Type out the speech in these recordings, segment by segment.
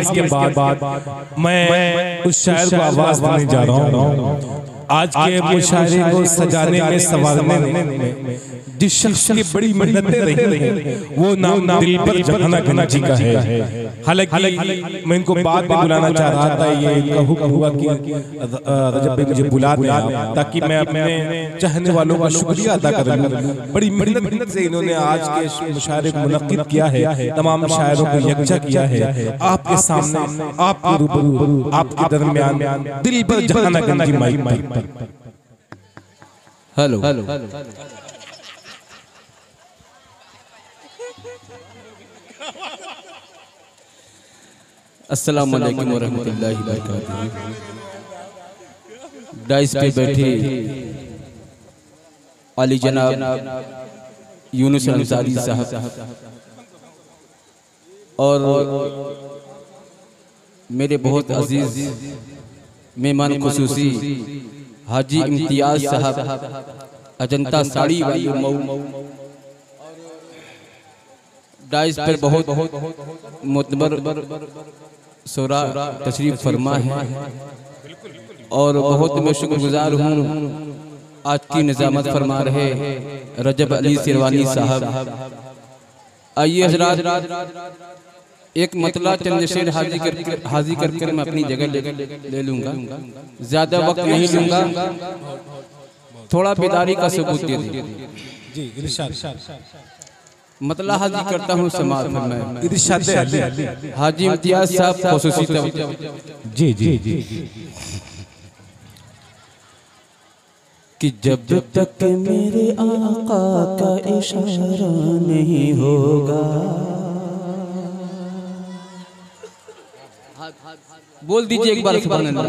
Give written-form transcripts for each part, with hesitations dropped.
इसके बाद मैं उस शायर को आवाज देने जा रहा हूँ। आज के मुशायरे को सजाने में संवारने में जिस शख्स की बड़ी मेहनतें रही हैं वो नाम दिल पर जहाना गना जी का है। हालांकि मैं इनको बाद में बुलाना चाह रहा था, ये इनका हुक्म हुआ कि रजब भाई मुझे बुला दें ताकि मैं अपने चाहने वालों का शुक्रिया अदा करूं। बड़ी मेहनत से इन्होंने आज के मुशायरे को मुनक्किद किया है, तमाम शायरों को यकजा किया है। आपके सामने, आपके रूबरू, आपके दरमियान दिल पर जहाना गना जी माइक पर। हेलो अस्सलाम वालेकुम वरहमतुल्लाहि वबरकातुहू। डाइस पे बैठे अली जनाब यूनुस अंसारी साहब और मेरे बहुत अजीज मेहमान खुसूसी हाजी इम्तियाज साहब अजंता साड़ी वाली मऊ डाइस पर बहुत मुतबर सोरा तशरीफ फरमा है और बहुत मैं शुक्रगुजार हूँ आज की निजामत फरमा रहे रजब अली सिरवानी साहब। आइए हजरात एक मतला चंद शेर हाजी कर मैं अपनी जगह ले लूंगा, ज्यादा वक्त नहीं लूंगा, थोड़ा बेदारी का सबूत दे दीजिए। मतला हाजी करता हूँ समाज में इरशाद हाजी इम्तियाज साहब खुसूसी जी जी जी कि जब तक मेरे आका का इशारा नहीं होगा, बोल दीजिए एक बार सुभान अल्लाह।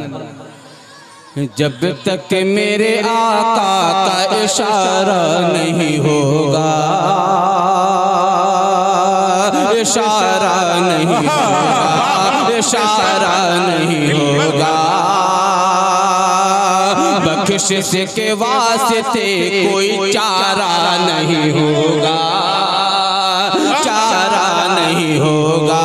जब तक मेरे आका का इशारा नहीं होगा, इशारा नहीं होगा, इशारा नहीं होगा, बख्शिश के वास्ते कोई चारा नहीं होगा, चारा नहीं होगा।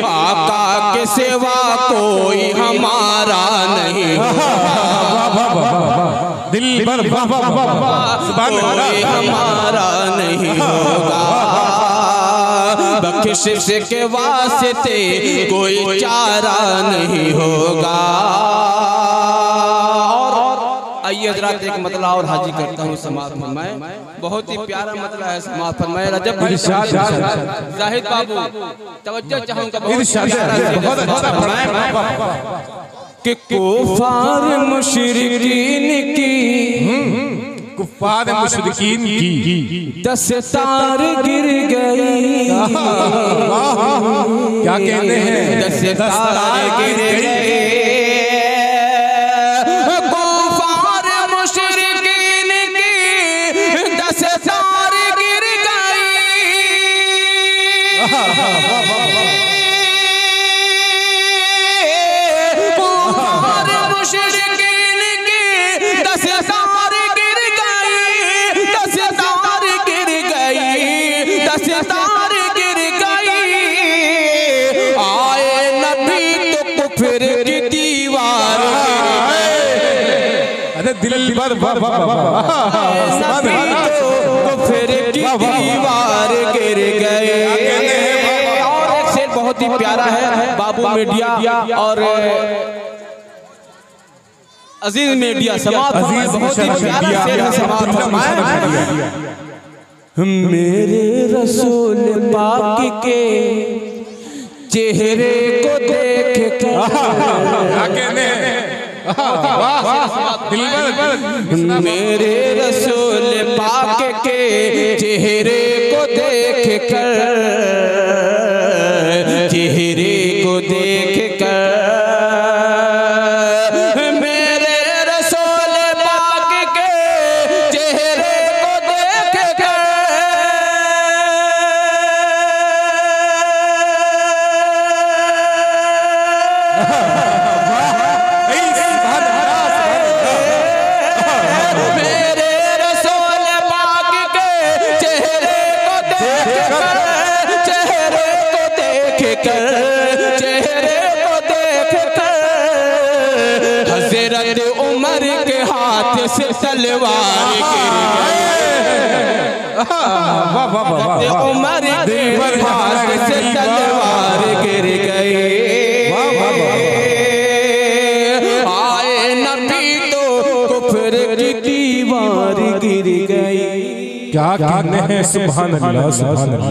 आका के सिवा कोई हमारा नहीं, दिल पर कोई हमारा नहीं होगा, बख्शिश के वास्ते कोई चारा नहीं होगा। आइए हजरात एक मतला और हाजी करता हूँ समाज फरमाए, बहुत ही प्यारा मतला है समाज फरमाए। रजब भाई जाहिद बाबू तवज्जो चाहूंगा, बहुत अच्छा फरमाए कि कुफार मुशरिकीन की, कुफार मुशरिकीन की दस्तार गिर गई, क्या कहते हैं दस्तार गिर गई, दिल पर फिर दीवार गिर गए। और एक शेर बहुत ही प्यारा है बाबू मीडिया और अजीज मीडिया समाज, बहुत ही प्यारा शेर है समाज। मेरे रसूल पाक के चेहरे को देख मेरे रसूल पाक के चेहरे को देख कर कर, चेहरे को देख कर हज़रत उमर के हाथ से तलवार गिर गई। उमर के हाथ से तलवार गिर गई। आए नबी तो कुफ्र की दीवार गिर गई। क्या कहने हैं, सुभान अल्लाह, सुभान अल्लाह।